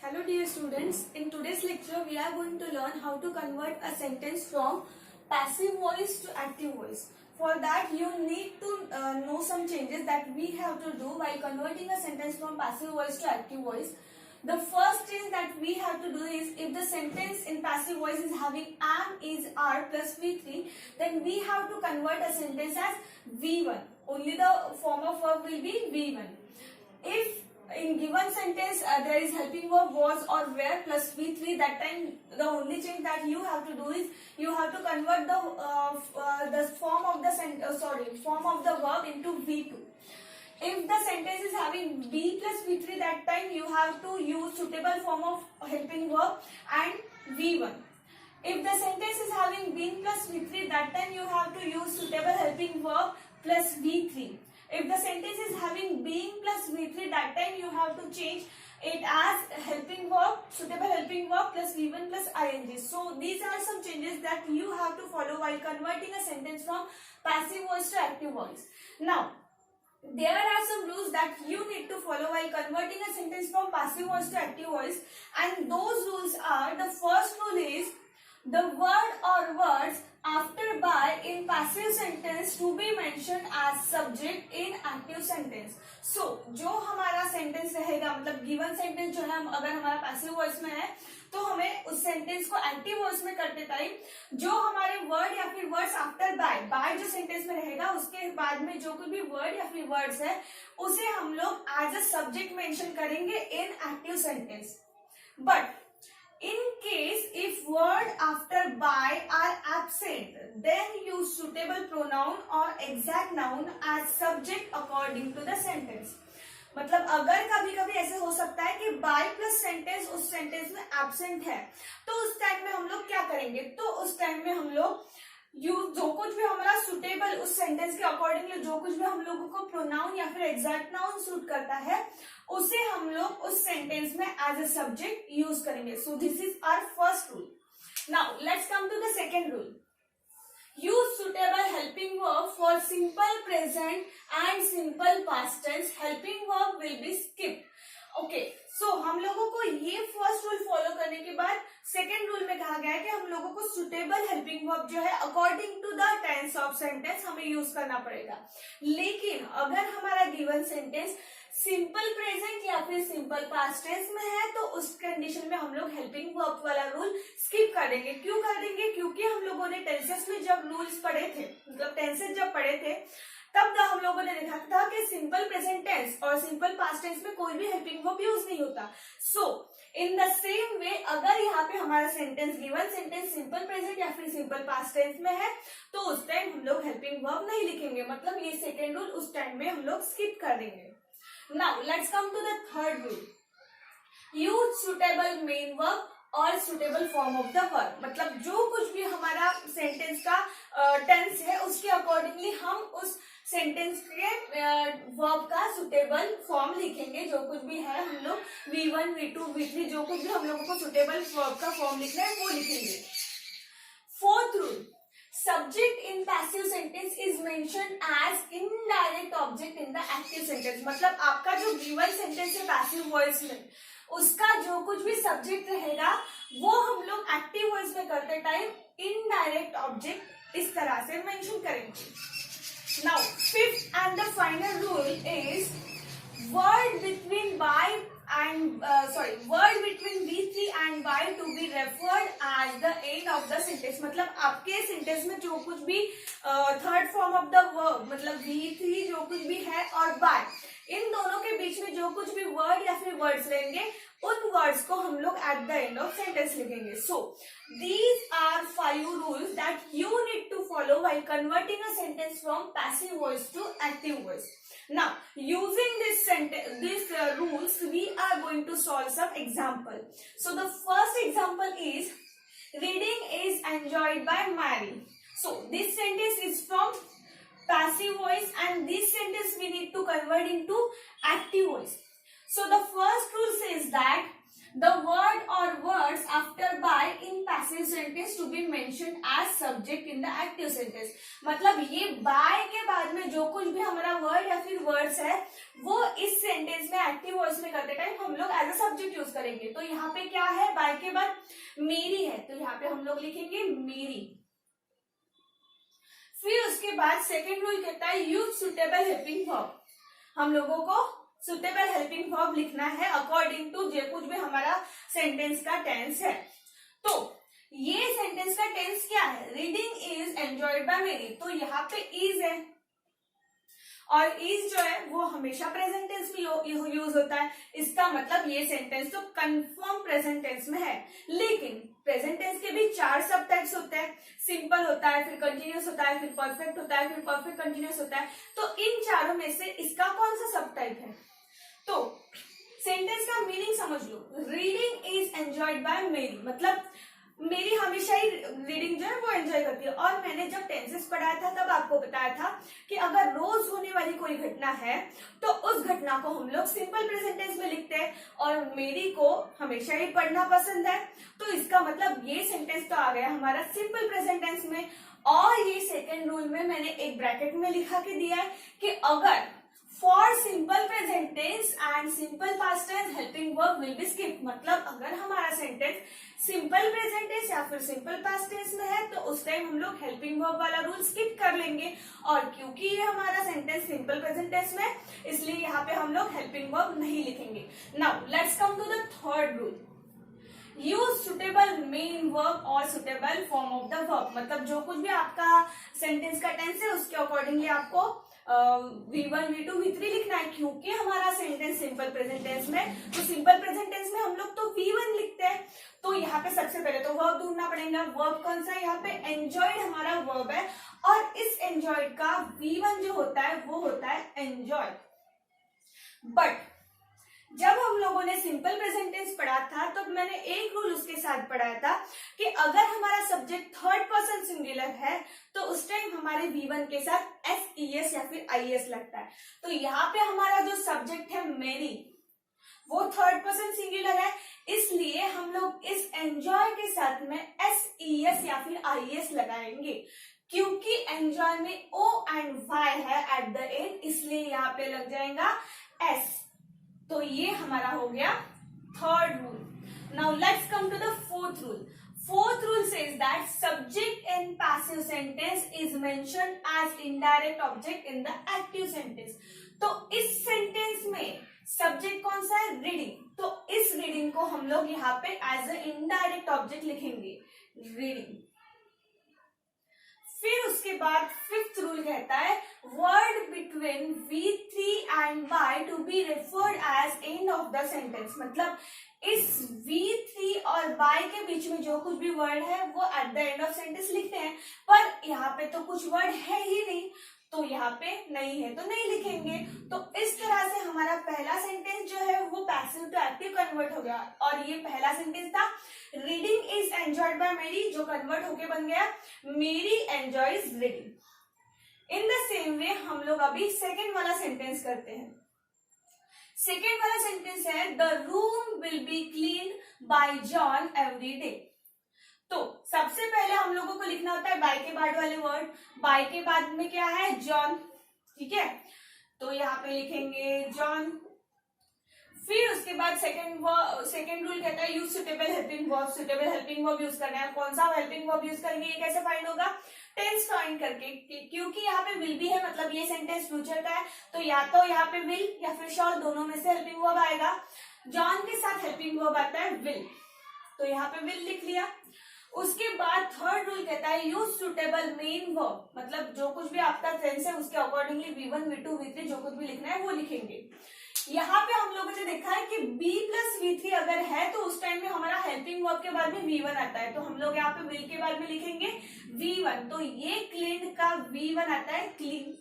Hello dear students, in today's lecture we are going to learn how to convert a sentence from passive voice to active voice. For that you need to know some changes that we have to do while converting a sentence from passive voice to active voice. The first thing that we have to do is, if the sentence in passive voice is having am, is, are plus V3, then we have to convert a sentence as V1. Only the form of verb will be V1. If in given sentence there is helping verb was or were plus V3, that time the only thing that you have to do is you have to convert the form of the form of the verb into V2. If the sentence is having be plus V3, that time you have to use suitable form of helping verb and V1. If the sentence is having been plus V3, that time you have to use suitable helping verb plus V3. If the sentence is having being plus V3, that time you have to change it as helping verb, suitable helping verb plus V1 plus ing. So these are some changes that you have to follow while converting a sentence from passive voice to active voice. Now, there are some rules that you need to follow while converting a sentence from passive voice to active voice, and those rules are: the first rule is the word or words after by in passive sentence to be mentioned as subject in active sentence. So जो हमारा sentence रहेगा, मतलब given sentence जो है, अगर हमारा passive voice में है तो हमें उस सेंटेंस को एक्टिव वॉइस में करते टाइम जो हमारे वर्ड या फिर वर्ड्स आफ्टर बाय जो सेंटेंस में रहेगा, उसके बाद में जो कोई भी वर्ड या फिर वर्ड्स है उसे हम लोग एज अ सब्जेक्ट मेंशन करेंगे इन active sentence. But in case if word after by are absent, then use suitable pronoun or exact noun as subject according to the sentence. मतलब अगर कभी कभी ऐसे हो सकता है कि by प्लस सेंटेंस उस सेंटेंस में एब्सेंट है, तो उस टाइम में हम लोग क्या करेंगे? तो उस टाइम में हम लोग जो कुछ भी हमारा सुटेबल उस सेंटेंस के अकॉर्डिंगली जो कुछ भी हम लोगों को प्रोनाउन या फिर एग्जैक्ट नाउन सूट करता है, उसे हम लोग उस सेंटेंस में एज अ सब्जेक्ट यूज करेंगे. So this is our first rule. Now let's come to the second rule. Use suitable helping verb for simple present and simple past tense. Helping verb will be skipped. Okay, so हम लोगों को ये first rule follow करने के बाद second rule में कहा गया है कि हम लोगों को सुटेबल हेल्पिंग वर्ब जो है according to the tense of sentence हमें यूज करना पड़ेगा. लेकिन अगर हमारा गिवन सेंटेंस सिंपल प्रेजेंट या फिर सिंपल पास्ट टेंस में है, तो उस कंडीशन में हम लोग हेल्पिंग वर्ब वाला रूल स्किप कर देंगे. क्यों कर देंगे? क्योंकि हम लोगों ने टेंसेस में जब रूल्स पढ़े थे, मतलब टेंसेस जब पढ़े थे, तब हम लोगों ने देखा था कि सिंपल प्रेजेंट टेंस और सिंपल पास्ट टेंस में कोई भी हेल्पिंग वर्ब यूज नहीं होता. सो इन द सेम वे, अगर यहाँ पे हमारा sentence given sentence simple present या फिर सिंपल पास्ट टेंस में है, तो उस टाइम हम लोग हेल्पिंग वर्ब नहीं लिखेंगे. मतलब ये सेकेंड रूल उस टाइम में हम लोग स्किप कर देंगे. Now let's come to the third rule. Use suitable main verb और suitable form of the verb. मतलब जो कुछ भी हमारा सेंटेंस का टेंस है, उसके अकॉर्डिंगली हम उस सेंटेंस के वर्ब का सुटेबल फॉर्म लिखेंगे. जो कुछ भी है हम लोग V1, V2, V3 जो कुछ भी हम लोगों को सुटेबल वर्ब का फॉर्म लिखना है वो लिखेंगे. Fourth rule, subject in passive sentence is mentioned as indirect object in the active sentence. मतलब आपका जो given sentence है passive voice में, उसका जो कुछ भी सब्जेक्ट रहेगा वो हम लोग एक्टिव वॉइस में करते टाइम इनडायरेक्ट ऑब्जेक्ट इस तरह से मेंशन करेंगे. Now fifth and the final rule is word between by and word between V3 and by to be referred as the end of the sentence. मतलब आपके sentence में जो कुछ भी third form of the verb, मतलब V3 जो कुछ भी है और by, इन दोनों के बीच में जो कुछ भी वर्ड या फिर वर्ड्स रहेंगे, उन वर्ड्स को हम लोग at the end of sentence लिखेंगे. सो these are 5 rules that you need to follow while converting a sentence from passive voice to active voice. Now, using these rules, we are going to solve some example. So, the first example is reading is enjoyed by Mary. So, this sentence is from passive voice, and this sentence we need to convert into active voice. So the first rule says that the word or words after by in passive sentence to be mentioned as subject in the active sentence. मतलब ये by के बाद में जो कुछ भी हमारा word या फिर words है वो इस sentence में active voice में करते टाइम हम लोग as a subject यूज करेंगे. तो यहाँ पे क्या है, by के बाद मेरी है तो यहाँ पे हम लोग लिखेंगे मेरी. फिर उसके बाद सेकेंड रूल कहता है यूज सुटेबल हेल्पिंग वर्ब. हम लोगों को सुटेबल हेल्पिंग वर्ब लिखना है अकॉर्डिंग टू जो कुछ भी हमारा सेंटेंस का टेंस है. तो ये सेंटेंस का टेंस क्या है, रीडिंग इज एंजॉयड बाय मेरी. तो यहाँ पे इज है और इज जो है वो हमेशा प्रेजेंट टेंस में यूज होता है. इसका मतलब ये सेंटेंस तो कंफर्म प्रेजेंट टेंस में है. लेकिन प्रेजेंट टेंस के भी 4 सब टाइप्स होते हैं. सिंपल होता है, फिर कंटिन्यूअस होता है, फिर परफेक्ट होता है, फिर परफेक्ट कंटिन्यूअस होता है. तो इन चारों में से इसका कौन सा सब टाइप है. तो सेंटेंस का मीनिंग समझ लो. रीडिंग इज एंजॉयड बाय मेरी मतलब मेरी हमेशा ही रीडिंग जो है वो एंजॉय करती है. और मैंने जब टेंसेस पढ़ाया था तब आपको बताया था कि अगर रोज होने वाली कोई घटना है तो उस घटना को हम लोग सिंपल प्रेजेंट टेंस में लिखते हैं. और मेरी को हमेशा ही पढ़ना पसंद है तो इसका मतलब ये सेंटेंस तो आ गया हमारा सिंपल प्रेजेंट टेंस में. और ये सेकेंड रूल में मैंने एक ब्रैकेट में लिखा के दिया है कि अगर for simple present tense and simple past tense helping verb will be skip. मतलब अगर हमारा सेंटेंस सिंपल प्रेजेंट टेंस या फिर सिंपल पास्ट टेंस में है तो उस टाइम हम लोग हेल्पिंग वर्ब वाला रूल स्किप कर लेंगे. और क्योंकि ये हमारा सेंटेंस सिंपल प्रेजेंट टेंस में इसलिए यहाँ पे हम लोग हेल्पिंग वर्ब नहीं लिखेंगे. Now let's come to the third rule. Use suitable main verb और suitable form of the verb. मतलब जो कुछ भी आपका सेंटेंस का टेंस है उसके अकॉर्डिंगली आपको V1, V2, V3 लिखना है. क्योंकि हमारा सेंटेंस सिंपल प्रेजेंट टेंस में तो सिंपल प्रेजेंट टेंस में हम लोग तो V1 लिखते हैं. तो यहाँ पे सबसे पहले तो वर्ब ढूंढना पड़ेगा. वर्ब कौन सा है, यहाँ पे एंजॉयड हमारा वर्ब है और इस एंजॉयड का V1 जो होता है वो होता है एंजॉय. बट जब हम लोगों ने सिंपल प्रेजेंट टेंस पढ़ा था तो मैंने एक रूल उसके साथ पढ़ाया था कि अगर हमारा सब्जेक्ट थर्ड पर्सन सिंगुलर है तो उस टाइम हमारे V1 के साथ SES या फिर IS लगता है. तो यहाँ पे हमारा जो सब्जेक्ट है मेरी वो थर्ड पर्सन सिंगुलर है इसलिए हम लोग इस एंजॉय के साथ में SES या फिर IS लगाएंगे. क्योंकि एंजॉय में O एंड Y है एट द एंड इसलिए यहाँ पे लग जाएगा S. तो ये हमारा हो गया third rule. Now let's come to the fourth rule. Fourth rule says that subject in passive sentence is mentioned as indirect object in the active sentence. तो इस सेंटेंस में सब्जेक्ट कौन सा है, रीडिंग. तो इस रीडिंग को हम लोग यहाँ पे एज ए इनडायरेक्ट ऑब्जेक्ट लिखेंगे, रीडिंग. फिर उसके बाद फिफ्थ रूल कहता है word between V3 and Y to be referred as end of the sentence. मतलब इस V3 और Y के बीच में जो कुछ भी वर्ड है वो at the end of sentence लिखते हैं. पर यहाँ पे तो कुछ वर्ड है ही नहीं तो यहाँ पे नहीं है तो नहीं लिखेंगे. तो इस तरह से हमारा पहला सेंटेंस जो है वो पैसिव टू एक्टिव कन्वर्ट हो गया. और ये पहला सेंटेंस था रीडिंग इज एंजॉयड बाय मेरी जो कन्वर्ट होके बन गया मेरी enjoys reading. In the same way हम लोग अभी सेकेंड वाला सेंटेंस करते हैं. सेकेंड वाला सेंटेंस है the room will B clean bye John every day. तो सबसे पहले हम लोगों को लिखना होता है बाय के बाद वाले वर्ड. बाय के बाद में क्या है, जॉन. ठीक है, तो यहाँ पे लिखेंगे जॉन. फिर उसके बाद सेकेंड रूल कहता है use suitable helping verb. Suitable helping verb use करना है. कौन सा हेल्पिंग वर्ब यूज करेंगे, ये कैसे फाइंड होगा, टेंस फाइंड करके. क्योंकि यहाँ पे विल भी है मतलब ये सेंटेंस फ्यूचर का है तो या तो यहाँ पे विल या फिर शॉल दोनों में से हेल्पिंग वर्ब आएगा. जॉन के साथ हेल्पिंग वर्ब आता है विल तो यहाँ पे विल लिख लिया. उसके बाद थर्ड रूल कहता है यूज सुटेबल मेन वर्ब. मतलब जो कुछ भी आपका टेंस है उसके अकॉर्डिंगली V1, V2, V3 जो कुछ भी लिखना है वो लिखेंगे. यहाँ पे हम लोगों ने देखा है कि B प्लस V3 अगर है तो उस टाइम में हमारा हेल्पिंग वर्ब के बाद में V1 आता है तो हम लोग यहाँ पे विल के बाद में लिखेंगे V1. तो ये क्लीन का V1 आता है क्लीन.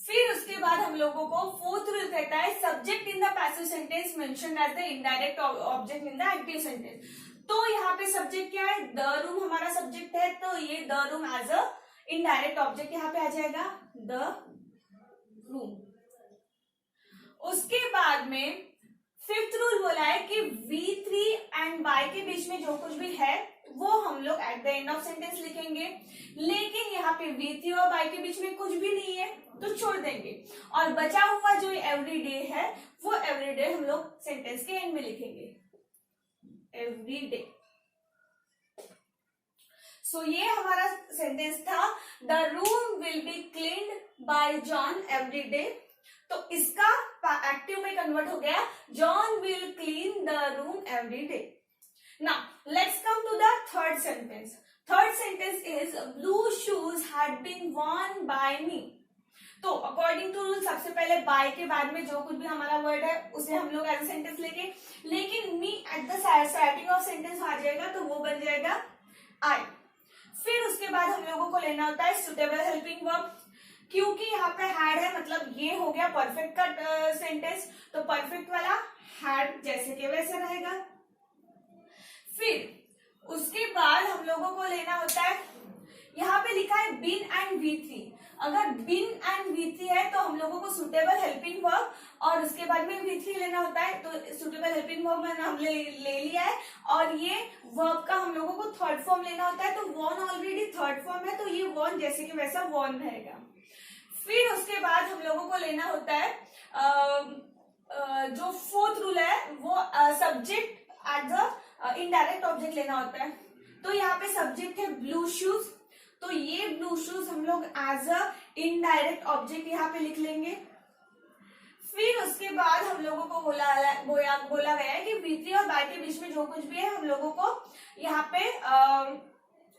फिर उसके बाद हम लोगों को फोर्थ रूल कहता है subject in the passive sentence mentioned as the indirect object in the active sentence. तो यहाँ पे सब्जेक्ट क्या है, द रूम हमारा सब्जेक्ट है तो ये the room as a indirect object यहाँ पे आ जाएगा द रूम. उसके बाद बाद में फिफ्थ रूल बोला है कि V3 एंड बाय के बीच में जो कुछ भी है वो हम लोग at the end of sentence लिखेंगे, लेकिन यहाँ पे V3 और बाय के बीच में कुछ भी नहीं है तो छोड़ देंगे, और बचा हुआ जो एवरीडे है वो एवरीडे हम लोग सेंटेंस के एंड में लिखेंगे, एवरीडे। सो ये हमारा सेंटेंस था, the room will be cleaned by John every day. तो इसका एक्टिव में कन्वर्ट हो गया, John will clean the room every day. Now let's come to the third sentence. Third sentence is blue shoes had been worn by me. तो according to rule सबसे पहले bye के बाद में जो कुछ भी हमारा वर्ड है उसे हम लोग एज सेंटेंस लेके, लेकिन me at the starting of sentence आ जाएगा तो वो बन जाएगा आई। फिर उसके बाद हम लोगों को लेना होता है सुटेबल हेल्पिंग वर्ब, क्योंकि यहाँ पे हैड है मतलब ये हो गया परफेक्ट का सेंटेंस, तो परफेक्ट वाला हैड जैसे के वैसे रहेगा। फिर उसके बाद हम लोगों को लेना होता है, यहाँ पे लिखा है बीन एंड V3, अगर बीन एंड V3 है तो हम लोगों को सुटेबल हेल्पिंग वर्ब और उसके बाद में V3 लेना होता है, तो सुटेबल हेल्पिंग वर्ब मैंने हम ले लिया है, और ये वर्ब का हम लोगों को थर्ड फॉर्म लेना होता है, तो वॉन ऑलरेडी थर्ड फॉर्म है तो ये वॉन जैसे कि वैसा वॉन रहेगा। फिर उसके बाद हम लोगों को लेना होता है जो फोर्थ रूल है वो subject at the indirect object लेना होता है। तो यहाँ पे सब्जेक्ट है ब्लू शूज, तो ये ब्लू शूज हम लोग एज अ इनडायरेक्ट ऑब्जेक्ट यहाँ पे लिख लेंगे। फिर उसके बाद हम लोगों को बोला गया है कि V3 और बाय के बीच में जो कुछ भी है हम लोगों को यहाँ पे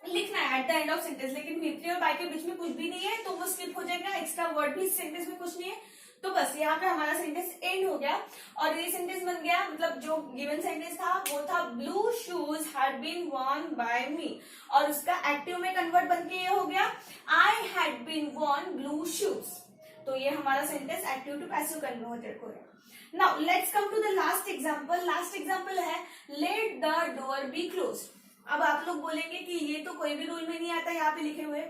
लिखना है at the end of sentence, लेकिन V3 और बाय के बीच में कुछ भी नहीं है तो वो स्किप हो जाएगा, एक्स्ट्रा वर्ड भी सेंटेंस में कुछ नहीं है, तो बस यहाँ पे हमारा सेंटेंस एंड हो गया और ये सेंटेंस बन गया, मतलब जो गिवन सेंटेंस था वो था blue shoes had been worn by me, और उसका एक्टिव में कन्वर्ट बन के ये हो गया I had been worn blue shoes. तो ये हमारा sentence active to passive converted हो गया। Now let's come to the last example. Last example है let the door be closed. अब आप लोग बोलेंगे कि ये तो कोई भी रूल में नहीं आता यहाँ पे लिखे हुए,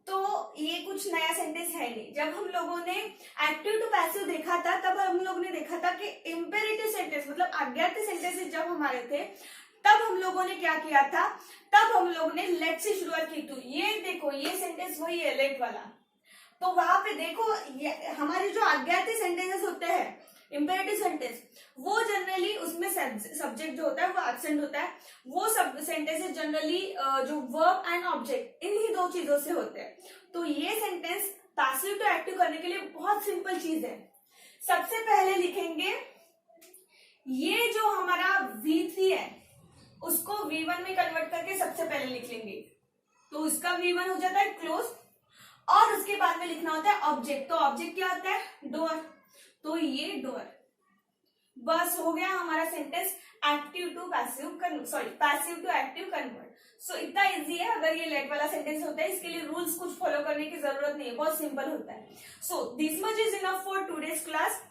तो ये कुछ नया सेंटेंस है नहीं। जब हम लोगों ने एक्टिव टू पैसिव देखा था तब हम लोग ने देखा था कि इम्पेरेटिव सेंटेंस मतलब आज्ञार्थी सेंटेंसेस जब हमारे थे तब हम लोगों ने क्या किया था, तब हम लोग ने लेट से शुरुआत की। तो ये देखो ये सेंटेंस वही है लेट वाला, तो वहां पे देखो हमारे जो आज्ञार्थी सेंटेंसेस होते हैं इम्पेरेटिव सेंटेंस, वो जनरली उसमें सब्जेक्ट जो होता है वो एब्सेंट होता है, वो सब सेंटेंसेस जनरली जो वर्ब एंड ऑब्जेक्ट इन्हीं दो चीजों से होते हैं। तो ये सेंटेंस पैसिव टू एक्टिव करने के लिए बहुत सिंपल चीज है। सबसे पहले लिखेंगे ये जो हमारा V3 है उसको V1 में कन्वर्ट करके सबसे पहले लिख लेंगे, तो उसका V1 हो जाता है क्लोज, और उसके बाद में लिखना होता है ऑब्जेक्ट। तो ऑब्जेक्ट क्या होता है डोर, तो ये डोर। बस हो गया हमारा sentence active to passive passive to active convert. So इतना इजी है। अगर ये लेट वाला सेंटेंस होता है इसके लिए रूल्स कुछ फॉलो करने की जरूरत नहीं है, बहुत सिंपल होता है। So this much is enough for today's class.